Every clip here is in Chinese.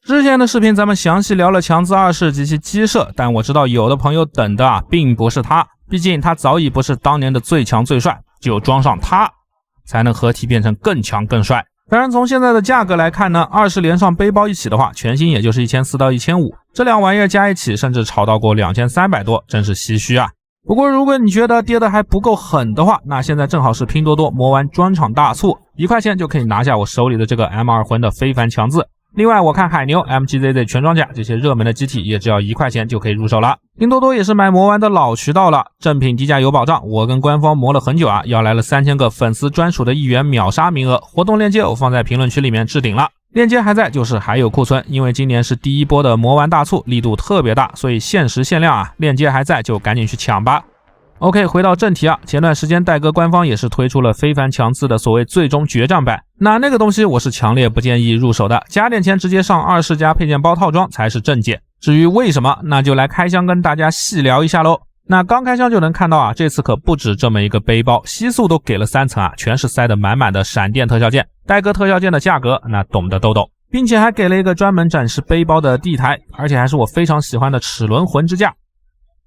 之前的视频咱们详细聊了强字2世及其机设，但我知道有的朋友等的并不是它，毕竟它早已不是当年的最强最帅，只有装上它才能合体变成更强更帅。当然从现在的价格来看呢，20连上背包一起的话，全新也就是1400到1500，这两玩意儿加一起甚至炒到过2300多，真是唏嘘啊。不过如果你觉得跌得还不够狠的话，那现在正好是拼多多魔玩专场大促，1块钱就可以拿下我手里的这个 M2 魂的非凡强字。另外我看海牛 MGZZ 全装甲这些热门的机体也只要1块钱就可以入手了。拼多多也是买魔玩的老渠道了，正品低价有保障，我跟官方磨了很久啊，要来了3000个粉丝专属的1元秒杀名额，活动链接我放在评论区里面置顶了，链接还在，就是还有库存，因为今年是第一波的魔玩大促，力度特别大，所以限时限量啊，链接还在就赶紧去抢吧。OK， 回到正题啊，前段时间戴哥官方也是推出了非凡强字的所谓最终决战版，那个东西我是强烈不建议入手的，加点钱直接上2世加配件包套装才是正解。至于为什么，那就来开箱跟大家细聊一下咯。那刚开箱就能看到啊，这次可不止这么一个背包，吸塑都给了3层啊，全是塞得满满的闪电特效件。戴哥特效件的价格那懂的都懂，并且还给了一个专门展示背包的地台，而且还是我非常喜欢的齿轮魂支架。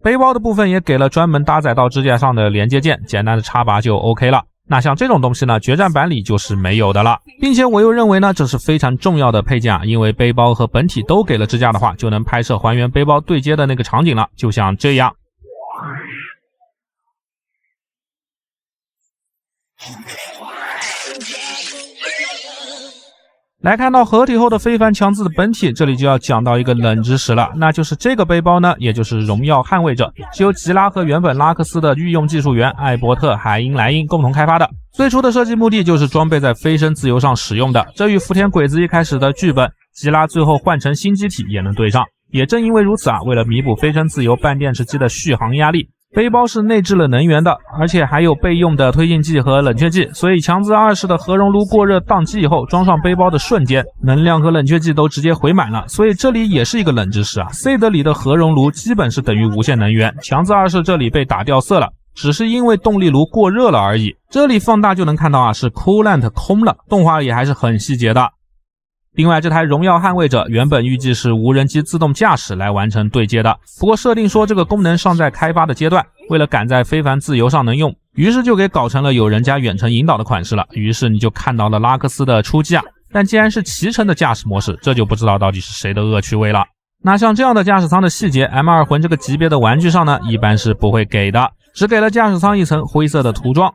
背包的部分也给了专门搭载到支架上的连接件，简单的插拔就 OK 了。那像这种东西呢，决战版里就是没有的了，并且我又认为呢，这是非常重要的配件啊，因为背包和本体都给了支架的话，就能拍摄还原背包对接的那个场景了，就像这样。来看到合体后的非凡强字的本体，这里就要讲到一个冷知识了，那就是这个背包呢，也就是荣耀捍卫者，是由吉拉和原本拉克斯的御用技术员艾伯特、海因莱因共同开发的。最初的设计目的就是装备在飞升自由上使用的，这与福田鬼子一开始的剧本吉拉最后换成新机体也能对上。也正因为如此啊，为了弥补飞升自由半电池机的续航压力，背包是内置了能源的，而且还有备用的推进剂和冷却剂，所以强字2世的核熔炉过热宕机以后，装上背包的瞬间，能量和冷却剂都直接回满了。所以这里也是一个冷知识啊 ，C 里的核熔炉基本是等于无限能源，强字2世这里被打掉色了，只是因为动力炉过热了而已。这里放大就能看到啊，是 coolant 空了，动画里还是很细节的。另外这台荣耀捍卫者原本预计是无人机自动驾驶来完成对接的，不过设定说这个功能尚在开发的阶段，为了赶在非凡自由上能用，于是就给搞成了有人家远程引导的款式了，于是你就看到了拉克斯的出击啊，但既然是骑乘的驾驶模式，这就不知道到底是谁的恶趣味了。那像这样的驾驶舱的细节 M2 魂这个级别的玩具上呢，一般是不会给的，只给了驾驶舱一层灰色的涂装。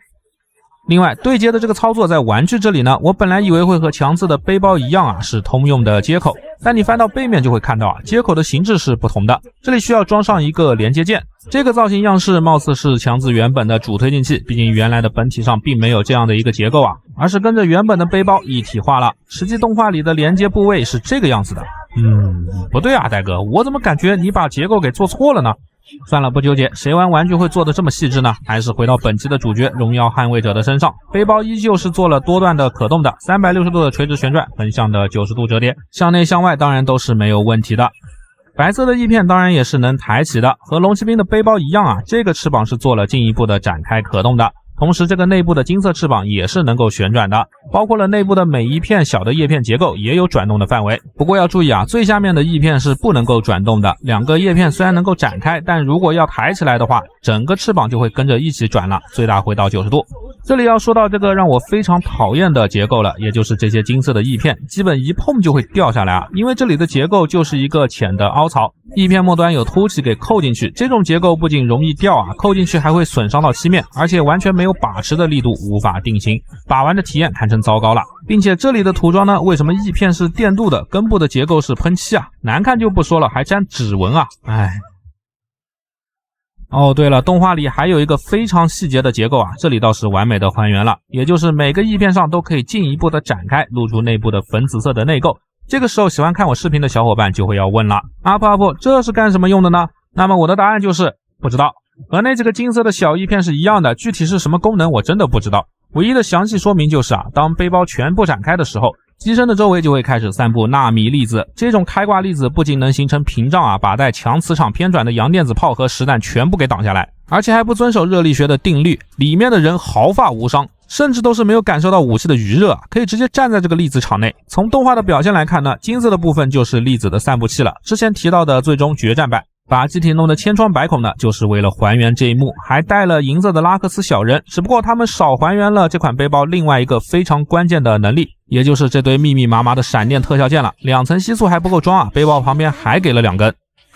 另外对接的这个操作在玩具这里呢，我本来以为会和强字的背包一样啊，是通用的接口，但你翻到背面就会看到啊，接口的形制是不同的，这里需要装上一个连接件，这个造型样式貌似是强字原本的主推进器，毕竟原来的本体上并没有这样的一个结构啊，而是跟着原本的背包一体化了，实际动画里的连接部位是这个样子的。不对啊，戴哥，我怎么感觉你把结构给做错了呢？算了，不纠结，谁玩玩具会做得这么细致呢？还是回到本期的主角荣耀捍卫者的身上，背包依旧是做了多段的可动的360度的垂直旋转，横向的90度折叠，向内向外当然都是没有问题的。白色的翼片当然也是能抬起的，和龙骑兵的背包一样啊，这个翅膀是做了进一步的展开可动的，同时这个内部的金色翅膀也是能够旋转的，包括了内部的每一片小的叶片结构也有转动的范围。不过要注意啊，最下面的翼片是不能够转动的，两个叶片虽然能够展开，但如果要抬起来的话，整个翅膀就会跟着一起转了，最大会到90度。这里要说到这个让我非常讨厌的结构了，也就是这些金色的翼片基本一碰就会掉下来啊，因为这里的结构就是一个浅的凹槽，翼片末端有凸起给扣进去，这种结构不仅容易掉啊，扣进去还会损伤到漆面，而且完全没有把持的力度，无法定型，把玩的体验堪称糟糕了。并且这里的涂装呢，为什么翼片是电镀的，根部的结构是喷漆啊，难看就不说了，还沾指纹啊，哦，对了，动画里还有一个非常细节的结构啊，这里倒是完美的还原了，也就是每个翼片上都可以进一步的展开，露出内部的粉紫色的内构。这个时候喜欢看我视频的小伙伴就会要问了，阿普这是干什么用的呢？那么我的答案就是不知道，和那几个金色的小翼片是一样的，具体是什么功能我真的不知道。唯一的详细说明就是啊，当背包全部展开的时候，机身的周围就会开始散布纳米粒子，这种开挂粒子不仅能形成屏障啊，把带强磁场偏转的阳电子炮和实弹全部给挡下来，而且还不遵守热力学的定律，里面的人毫发无伤，甚至都是没有感受到武器的余热，可以直接站在这个粒子场内。从动画的表现来看呢，金色的部分就是粒子的散布器了。之前提到的最终决战版把机体弄得千疮百孔呢，就是为了还原这一幕，还带了银色的拉克斯小人。只不过他们少还原了这款背包另外一个非常关键的能力，也就是这堆密密麻麻的闪电特效键了。2层吸塑还不够装啊，背包旁边还给了2根。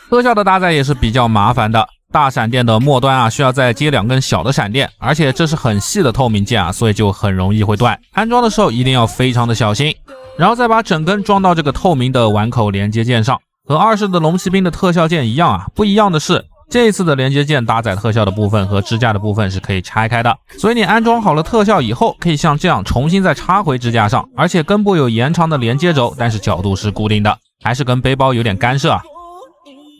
特效的搭载也是比较麻烦的，大闪电的末端啊需要再接2根小的闪电，而且这是很细的透明件啊，所以就很容易会断。安装的时候一定要非常的小心，然后再把整根装到这个透明的碗口连接件上。和2世的龙骑兵的特效键一样啊，不一样的是这一次的连接件搭载特效的部分和支架的部分是可以拆开的，所以你安装好了特效以后，可以像这样重新再插回支架上，而且根部有延长的连接轴，但是角度是固定的，还是跟背包有点干涉啊。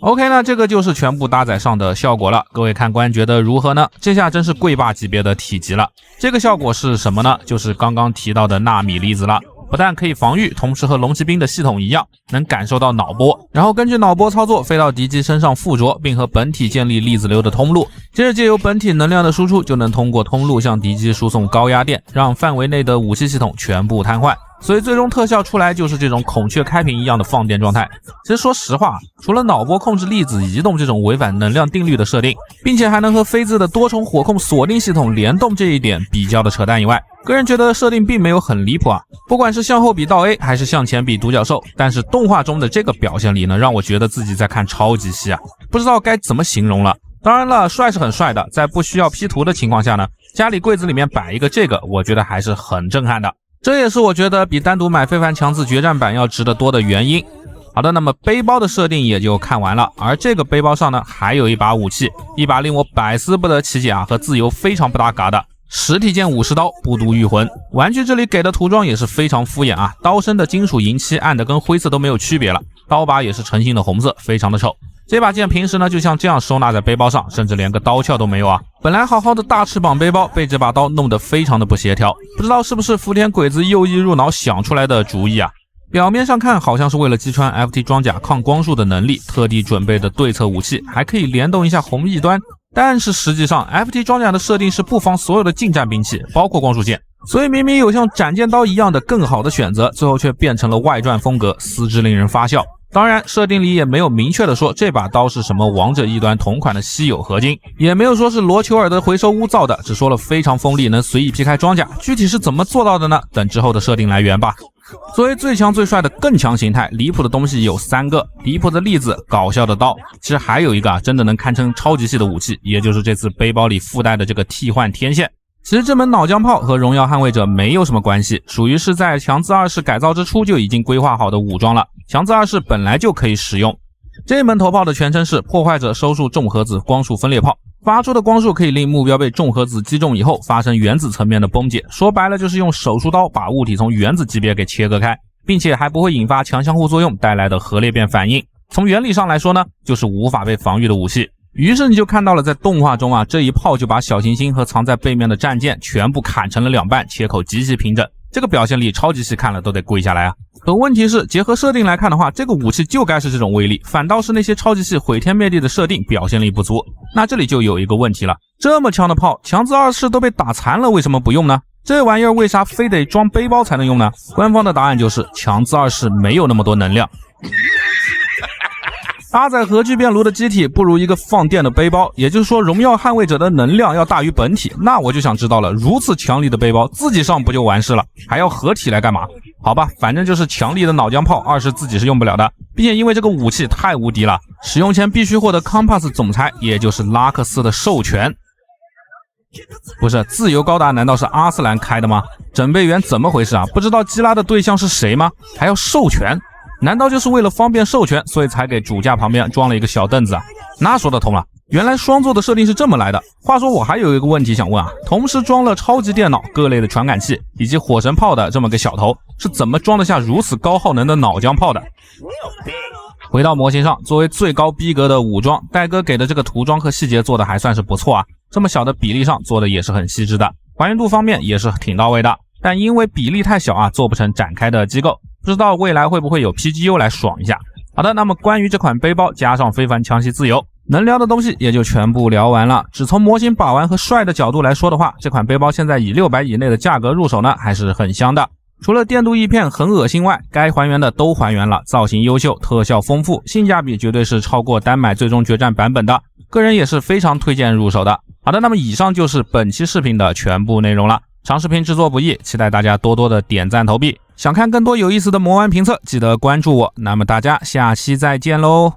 OK 呢，这个就是全部搭载上的效果了，各位看官觉得如何呢？这下真是贵霸级别的体积了。这个效果是什么呢？就是刚刚提到的纳米粒子了。不但可以防御，同时和龙骑兵的系统一样，能感受到脑波，然后根据脑波操作飞到敌机身上附着，并和本体建立粒子流的通路，接着借由本体能量的输出，就能通过通路向敌机输送高压电，让范围内的武器系统全部瘫痪。所以最终特效出来就是这种孔雀开屏一样的放电状态。其实说实话，除了脑波控制粒子移动这种违反能量定律的设定，并且还能和飞兹的多重火控锁定系统联动这一点比较的扯淡以外，个人觉得设定并没有很离谱啊。不管是向后比倒 A 还是向前比独角兽，但是动画中的这个表现力呢，让我觉得自己在看超级系啊，不知道该怎么形容了。当然了，帅是很帅的，在不需要 P 图的情况下呢，家里柜子里面摆一个这个，我觉得还是很震撼的。这也是我觉得比单独买非凡强自决战版要值得多的原因。好的，那么背包的设定也就看完了，而这个背包上呢，还有一把武器，一把令我百思不得其解啊，和自由非常不搭嘎的实体剑武士刀不读御魂。玩具这里给的涂装也是非常敷衍啊，刀身的金属银漆暗的跟灰色都没有区别了，刀把也是诚信的红色，非常的丑。这把剑平时呢就像这样收纳在背包上，甚至连个刀鞘都没有啊。本来好好的大翅膀背包被这把刀弄得非常的不协调，不知道是不是福田鬼子右翼入脑想出来的主意啊。表面上看好像是为了击穿 FT 装甲抗光束的能力特地准备的对侧武器，还可以联动一下红翼端，但是实际上 FT 装甲的设定是不防所有的近战兵器，包括光束剑，所以明明有像斩剑刀一样的更好的选择，最后却变成了外传风格，丝之令人发笑。当然设定里也没有明确的说这把刀是什么王者异端同款的稀有合金，也没有说是罗球尔的回收屋造的，只说了非常锋利，能随意劈开装甲，具体是怎么做到的呢？等之后的设定来源吧。作为最强最帅的更强形态，离谱的东西有3个，离谱的例子，搞笑的刀，其实还有一个真的能堪称超级系的武器，也就是这次背包里附带的这个替换天线。其实这门脑浆炮和荣耀捍卫者没有什么关系，属于是在强自2世改造之初就已经规划好的武装了，强自2世本来就可以使用。这门头炮的全称是破坏者收束重核子光束分裂炮，发出的光束可以令目标被重核子击中以后发生原子层面的崩解，说白了就是用手术刀把物体从原子级别给切割开，并且还不会引发强相互作用带来的核裂变反应。从原理上来说呢，就是无法被防御的武器。于是你就看到了在动画中啊，这一炮就把小行星和藏在背面的战舰全部砍成了2半，切口极其平整，这个表现力超级系看了都得跪下来啊。可问题是结合设定来看的话，这个武器就该是这种威力，反倒是那些超级系毁天灭地的设定表现力不足。那这里就有一个问题了，这么强的炮强自2世都被打残了，为什么不用呢？这玩意儿为啥非得装背包才能用呢？官方的答案就是强自2世没有那么多能量。搭载核聚变炉的机体不如一个放电的背包，也就是说荣耀捍卫者的能量要大于本体。那我就想知道了，如此强力的背包自己上不就完事了，还要合体来干嘛？好吧，反正就是强力的脑浆炮，2世自己是用不了的，并且因为这个武器太无敌了，使用前必须获得 Compass 总裁，也就是拉克斯的授权。不是，自由高达难道是阿斯兰开的吗？整备员怎么回事啊？不知道基拉的对象是谁吗？还要授权？难道就是为了方便授权，所以才给主架旁边装了一个小凳子啊？那说得通了，原来双座的设定是这么来的。话说我还有一个问题想问啊，同时装了超级电脑、各类的传感器以及火神炮的这么个小头，是怎么装得下如此高耗能的脑浆炮的？回到模型上，作为最高逼格的武装，戴哥给的这个涂装和细节做的还算是不错啊，这么小的比例上做的也是很细致的，还原度方面也是挺到位的，但因为比例太小啊，做不成展开的机构，不知道未来会不会有 PGU 来爽一下。好的，那么关于这款背包加上非凡强袭自由，能聊的东西也就全部聊完了。只从模型把玩和帅的角度来说的话，这款背包现在以600以内的价格入手呢，还是很香的。除了电镀翼片很恶心外，该还原的都还原了，造型优秀，特效丰富，性价比绝对是超过单买最终决战版本的，个人也是非常推荐入手的。好的，那么以上就是本期视频的全部内容了。长视频制作不易，期待大家多多的点赞投币。想看更多有意思的魔玩评测，记得关注我。那么大家下期再见喽。